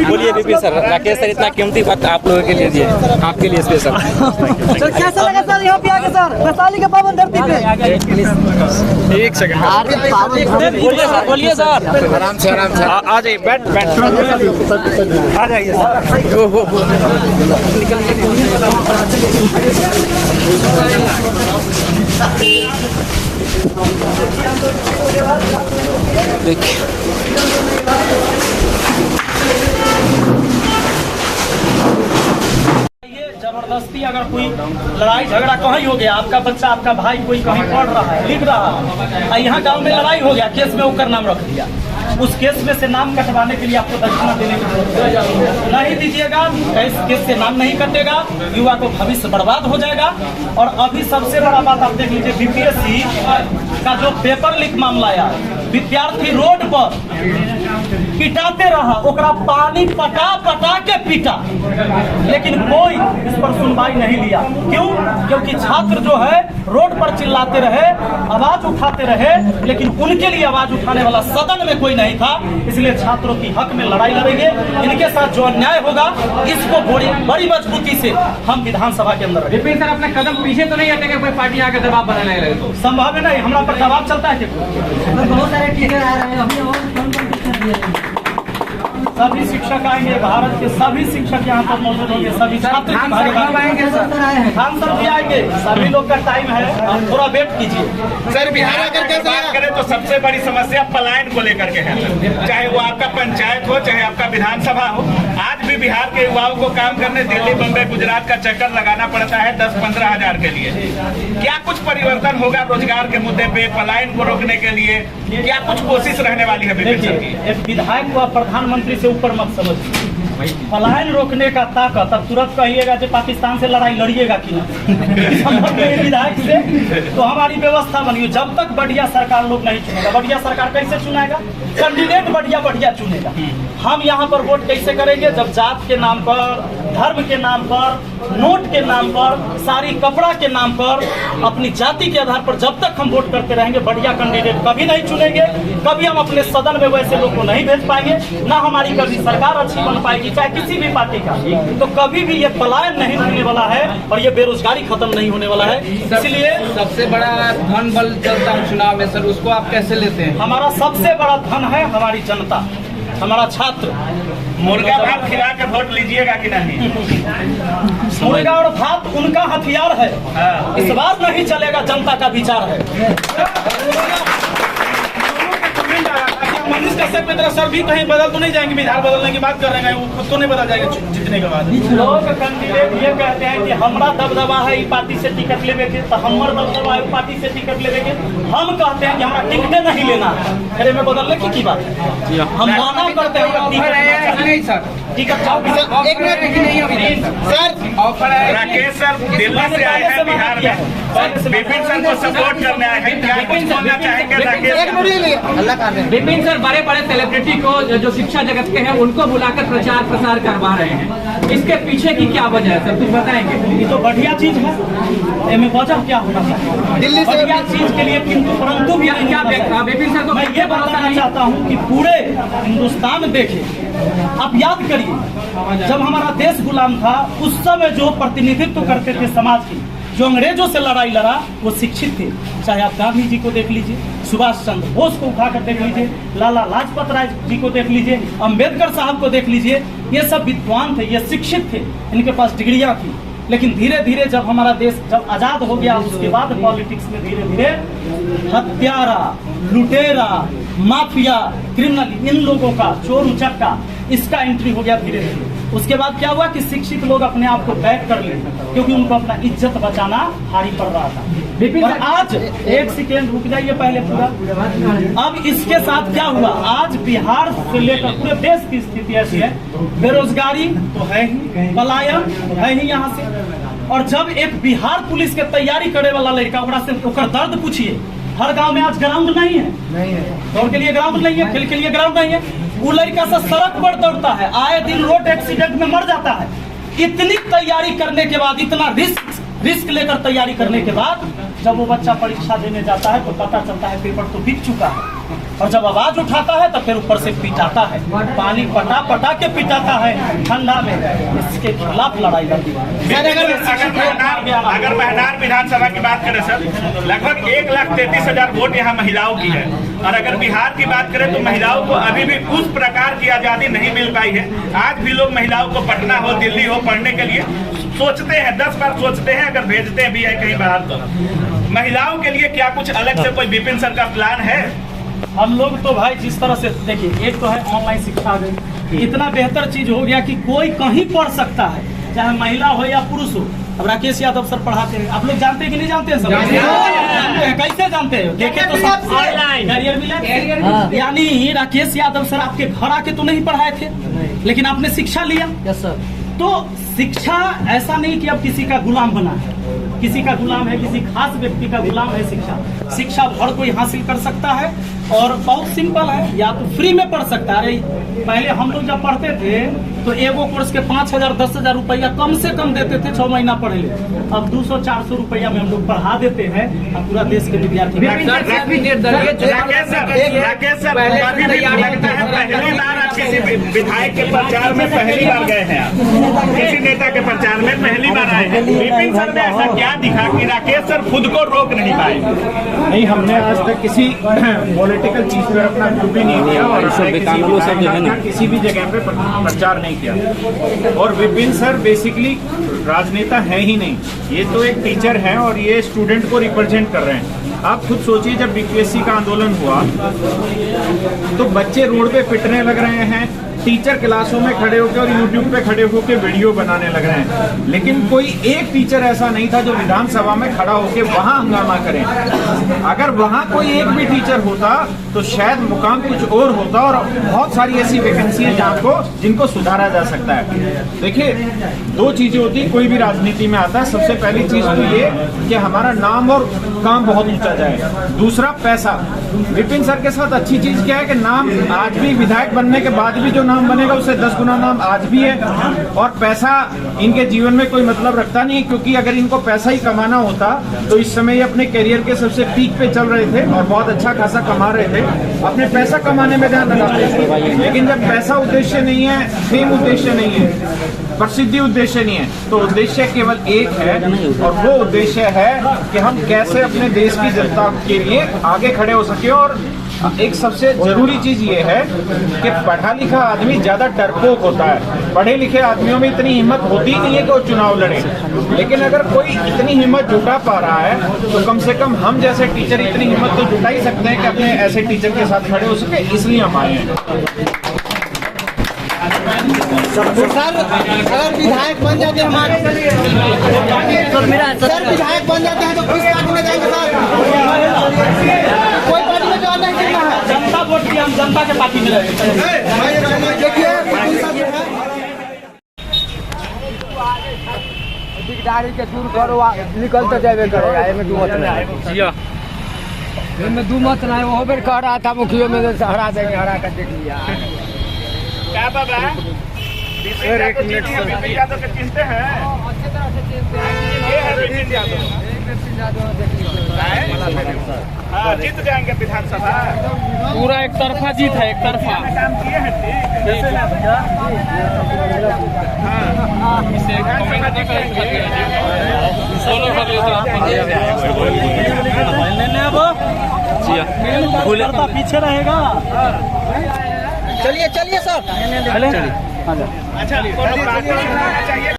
बोलिए Vipin sir, Rakesh sir इतना कीमती वक्त आप लोगों के लिए दिए, आपके लिए स्पेशल। सर कैसा लगा सर यहाँ पे आके सर वैशाली के पावन धरती पे? एक सेकंड बोलिए सर, आराम से आ जाइए, बैठ आ जाइए देखिए जबरदस्ती अगर कोई लड़ाई झगड़ा कहीं हो गया, आपका बच्चा आपका भाई कोई कहीं पढ़ रहा है लिख रहा है, यहाँ गांव में लड़ाई हो गया, केस में ऊपर नाम रख दिया, उस केस में से नाम कटवाने के लिए आपको दक्षिणा देने की नहीं दीजिएगा, केस से नाम नहीं कटेगा, युवा को भविष्य बर्बाद हो जाएगा। और अभी सबसे बड़ा बात आप देख लीजिए, बीपीएससी का जो पेपर लीक मामला आया, विद्यार्थी रोड पर पिटाते रहा, ओकरा पानी पटा के पीटा, लेकिन कोई इस पर सुनवाई नहीं लिया। क्यों? क्योंकि छात्र जो है रोड पर चिल्लाते रहे, आवाज उठाते रहे, लेकिन उनके लिए आवाज उठाने वाला सदन में कोई नहीं था। इसलिए छात्रों की हक में लड़ाई लड़ेंगे, इनके साथ जो अन्याय होगा इसको बड़ी मजबूती से हम विधानसभा के अंदर। विपिन सर अपने कदम पीछे तो नहीं हटेंगे, कोई पार्टी आके दबाव बनाने लगे तो? संभव है नहीं, हमारा पर दबाव चलता है। बहुत सारे टीचर आ रहे हैं, सभी शिक्षक आएंगे, भारत के सभी शिक्षक यहाँ पर मौजूद होंगे, सभी छात्र खान सर भी आएंगे, सभी लोग का टाइम है, आप थोड़ा वेट कीजिए। सर बिहार अगर बात करें तो सबसे बड़ी समस्या पलायन को लेकर के है, चाहे वो आपका पंचायत हो, चाहे आपका विधानसभा हो। आज भी बिहार के युवाओं को काम करने दिल्ली, बम्बई, गुजरात का चक्कर लगाना पड़ता है 10-15 हजार के लिए। क्या कुछ परिवर्तन होगा रोजगार के मुद्दे पे, पलायन को रोकने के लिए? क्या कुछ कोशिश रहने वाली है विपिन सर की? एक विधायक को आप प्रधानमंत्री से ऊपर मत समझिए। पलायन रोकने का ताकत, अब तुरंत कहिएगा कि पाकिस्तान से लड़ाई लड़िएगा कि नहीं विधायक से, तो हमारी व्यवस्था बनी। जब तक बढ़िया सरकार लोग नहीं चुनेगा, बढ़िया सरकार कैसे चुनेगा? कैंडिडेट बढ़िया चुनेगा। हम यहाँ पर वोट कैसे करेंगे? जब जात के नाम पर, धर्म के नाम पर, नोट के नाम पर, सारी कपड़ा के नाम पर, अपनी जाति के आधार पर जब तक हम वोट करते रहेंगे, बढ़िया कैंडिडेट कभी नहीं चुनेंगे, कभी हम अपने सदन में वैसे लोग को नहीं भेज पाएंगे, ना हमारी कभी सरकार अच्छी बन पाएगी, चाहे किसी भी पार्टी का। तो कभी भी ये पलायन नहीं होने वाला है और ये बेरोजगारी खत्म नहीं होने वाला है। इसलिए सबसे बड़ा धन बल चलता है चुनाव में सर, उसको आप कैसे लेते हैं? हमारा सबसे बड़ा धन है हमारी जनता, हमारा छात्र। मुर्गा भात खिला के वोट लीजिएगा कि नहीं? मुर्गा और भात उनका हथियार है, इस बार नहीं चलेगा, जनता का विचार है। मनीष कश्यप की तरह सर भी कहीं बदल तो नहीं जाएंगे? बिहार बदलने की बात कर रहे हैं, वो खुद तो नहीं बदल जाएगा जीतने के बाद? लोग कैंडिडेट ये कहते हैं कि हमारा दबदबा है ई पार्टी से टिकट लेवे के, तो हमारा दबदबा है पार्टी से टिकट लेवे के। हम कहते हैं कि हमारा टिकट नहीं लेना है, फिर में बदलने की बात है? हम माना करते हैं टिकट एक मिनट सर, ऑफर है। राकेश सर दिल्ली से आए हैं बिहार में, विपिन सर को सपोर्ट करने आए हैं, क्या कुछ बोलना चाहेंगे राकेश? विपिन सर बड़े सेलिब्रिटी को जो शिक्षा जगत के हैं उनको बुलाकर प्रचार प्रसार करवा रहे हैं, इसके पीछे की क्या वजह है सर, कुछ बताएंगे? ये तो बढ़िया चीज है, इसमें वजह क्या होना चाहिए? दिल्ली से बढ़िया चीज के लिए, किंतु परंतु भी क्या विपिन सर को मैं ये बताना चाहता हूँ कि पूरे हिंदुस्तान देखे, आप याद करिए जब हमारा देश गुलाम था, उस समय जो प्रतिनिधित्व करते थे समाज की, जो अंग्रेजों से लड़ाई लड़ा, वो शिक्षित थे। चाहे आप गांधी जी को देख लीजिए, सुभाष चंद्र बोस को उठाकर देख लीजिए, लाला लाजपत राय जी को देख लीजिए, अंबेडकर साहब को देख लीजिए, ये सब विद्वान थे, ये शिक्षित थे, इनके पास डिग्रियां थी। लेकिन धीरे धीरे जब हमारा देश जब आजाद हो गया, उसके बाद पॉलिटिक्स में धीरे धीरे हत्यारा, लुटेरा, माफिया, क्रिमिनल, इन लोगों का, चोर उचक्का, इसका एंट्री हो गया धीरे धीरे। उसके बाद क्या हुआ कि शिक्षित लोग अपने आप को बैक कर लिए, क्योंकि उनको अपना इज्जत बचाना भारी पड़ रहा था। और आज एक सेकेंड रुक जाइए पहले पूरा। अब इसके साथ क्या हुआ, आज बिहार से लेकर पूरे देश की स्थिति ऐसी है, बेरोजगारी तो है ही, पलायन तो है ही यहाँ से। और जब एक बिहार पुलिस के तैयारी करे वाला लड़का, ओकरा से ओकर दर्द पूछिए, हर गांव में आज ग्राउंड नहीं है, दौड़ के लिए ग्राउंड नहीं है, खेल के लिए ग्राउंड नहीं है, वो लड़का से सड़क पर दौड़ता है, आए दिन रोड एक्सीडेंट में मर जाता है। इतनी तैयारी करने के बाद, इतना रिस्क लेकर तैयारी करने के बाद जब वो बच्चा परीक्षा देने जाता है तो पता चलता है पेपर तो बिक चुका है, और जब आवाज उठाता है तो फिर ऊपर से पिटाता है, पानी पटा पटा के पिटाता है ठंडा में। इसके खिलाफ लड़ाई लड़ती है। अगर महनार विधानसभा की बात करें सर, लगभग 1,33,000 वोट यहाँ महिलाओं की है, और अगर बिहार की बात करें तो महिलाओं को अभी भी उस प्रकार की आजादी नहीं मिल पाई है। आज भी लोग महिलाओं को पटना हो, दिल्ली हो पढ़ने के लिए सोचते हैं, 10 बार सोचते हैं, अगर भेजते भी है कहीं बाहर तो। महिलाओं के लिए क्या कुछ अलग से कोई विपिन सर का प्लान है? हम लोग तो भाई जिस तरह से देखिए, एक तो है ऑनलाइन शिक्षा गई, इतना बेहतर चीज हो गया कि कोई कहीं पढ़ सकता है, चाहे महिला हो या पुरुष हो। अब राकेश यादव सर पढ़ाते हैं, आप लोग जानते हैं कि नहीं जानते हैं? सब कैसे जानते हैं? देखे तो सब ऑनलाइन कैरियर मिला। यानी राकेश यादव सर आपके घर आके तो नहीं पढ़ाए थे, लेकिन आपने शिक्षा लिया। Yes sir. तो शिक्षा ऐसा नहीं कि अब किसी का गुलाम बना है, किसी का गुलाम है, किसी खास व्यक्ति का गुलाम है। शिक्षा हर कोई हासिल कर सकता है, और बहुत सिंपल है, या तो फ्री में पढ़ सकता है। पहले हम लोग जब पढ़ते थे तो एगो कोर्स के 5,000 10,000 रुपया कम से कम देते थे, 6 महीना पढ़े ले। अब 200-400 रुपया में हम लोग पढ़ा देते हैं, अब पूरा देश के विद्यार्थी। राकेश सर, अभी भी लगता है पहली बार आप किसी विधायक के प्रचार में पहली बार गए हैं, आप किसी नेता के प्रचार में पहली बार आए हैं। विपिन सर ने ऐसा क्या दिखा कि राकेश सर खुद को रोक नहीं पाए? नहीं, हमने आज तक किसी पॉलिटिकल चीज पर अपना ग्रुप ही नहीं दिया, और किसी भी जगह पे प्रचार नहीं किया। और विपिन सर बेसिकली राजनेता है ही नहीं, ये तो एक टीचर है, और ये स्टूडेंट को रिप्रेजेंट कर रहे हैं। आप खुद सोचिए, जब बीपीएससी का आंदोलन हुआ तो बच्चे रोड पे पिटने लग रहे हैं, टीचर क्लासों में खड़े होकर और यूट्यूब पे खड़े होकर वीडियो बनाने लग रहे हैं, लेकिन कोई एक टीचर ऐसा नहीं था जो विधानसभा में खड़ा होकर वहां हंगामा करे। अगर वहां कोई एक भी टीचर होता तो शायद मुकाम कुछ और होता, और बहुत सारी ऐसी वैकेंसी है जिनको सुधारा जा सकता है। देखिए, 2 चीजें होती है कोई भी राजनीति में आता है। सबसे पहली चीज तो ये कि हमारा नाम और काम बहुत ऊंचा जाए, दूसरा पैसा। विपिन सर के साथ अच्छी चीज क्या है कि नाम आज भी, विधायक बनने के बाद भी जो नाम बनेगा उससे 10 गुना नाम आज भी है, और पैसा इनके जीवन में कोई मतलब रखता नहीं, क्योंकि अगर इनको पैसा ही कमाना होता तो इस समय ये अपने करियर के सबसे पीक पे चल रहे थे और बहुत अच्छा खासा कमा रहे थे, अपने पैसा कमाने में ध्यान लगाते थे। लेकिन जब पैसा उद्देश्य नहीं है, फेम उद्देश्य नहीं है, प्रसिद्धि उद्देश्य नहीं है, तो उद्देश्य केवल एक है, और वो उद्देश्य है कि हम कैसे अपने देश की जनता के लिए आगे खड़े हो सके। और एक सबसे जरूरी चीज ये है कि पढ़ा लिखा आदमी ज्यादा डरपोक होता है। पढ़े लिखे आदमियों में इतनी हिम्मत होती नहीं है कि वो चुनाव लड़े, लेकिन अगर कोई इतनी हिम्मत जुटा पा रहा है तो कम से कम हम जैसे टीचर इतनी हिम्मत तो जुटा ही सकते हैं कि अपने ऐसे टीचर के साथ खड़े हो सके, इसलिए हम आए हैं। सर अगर विधायक बन जाते हैं हमारे, सर विधायक बन जाते हैं तो किस पार्टी में जाएंगे सर? कोई पार्टी में जाना है? जनता वोट दिया, हम जनता के पार्टी में रहेंगे। देखिए दिकदारी के दूर करो, निकल तो जाए करेगा, एमे दू मत नहीं, दू मत नहीं। वो बेर कह रहा था मुखिया में हरा देंगे, हरा कर देख लिया। क्या बाबा विपिन यादव के चिंते हैं? ये है विपिन यादव, हाँ, जीत जाएंगे विधानसभा। पूरा एक तरफा जीत है, एक तरफा काम किए हैं। ठीक पीछे रहेगा। चलिए सर, अच्छा, चाहिए।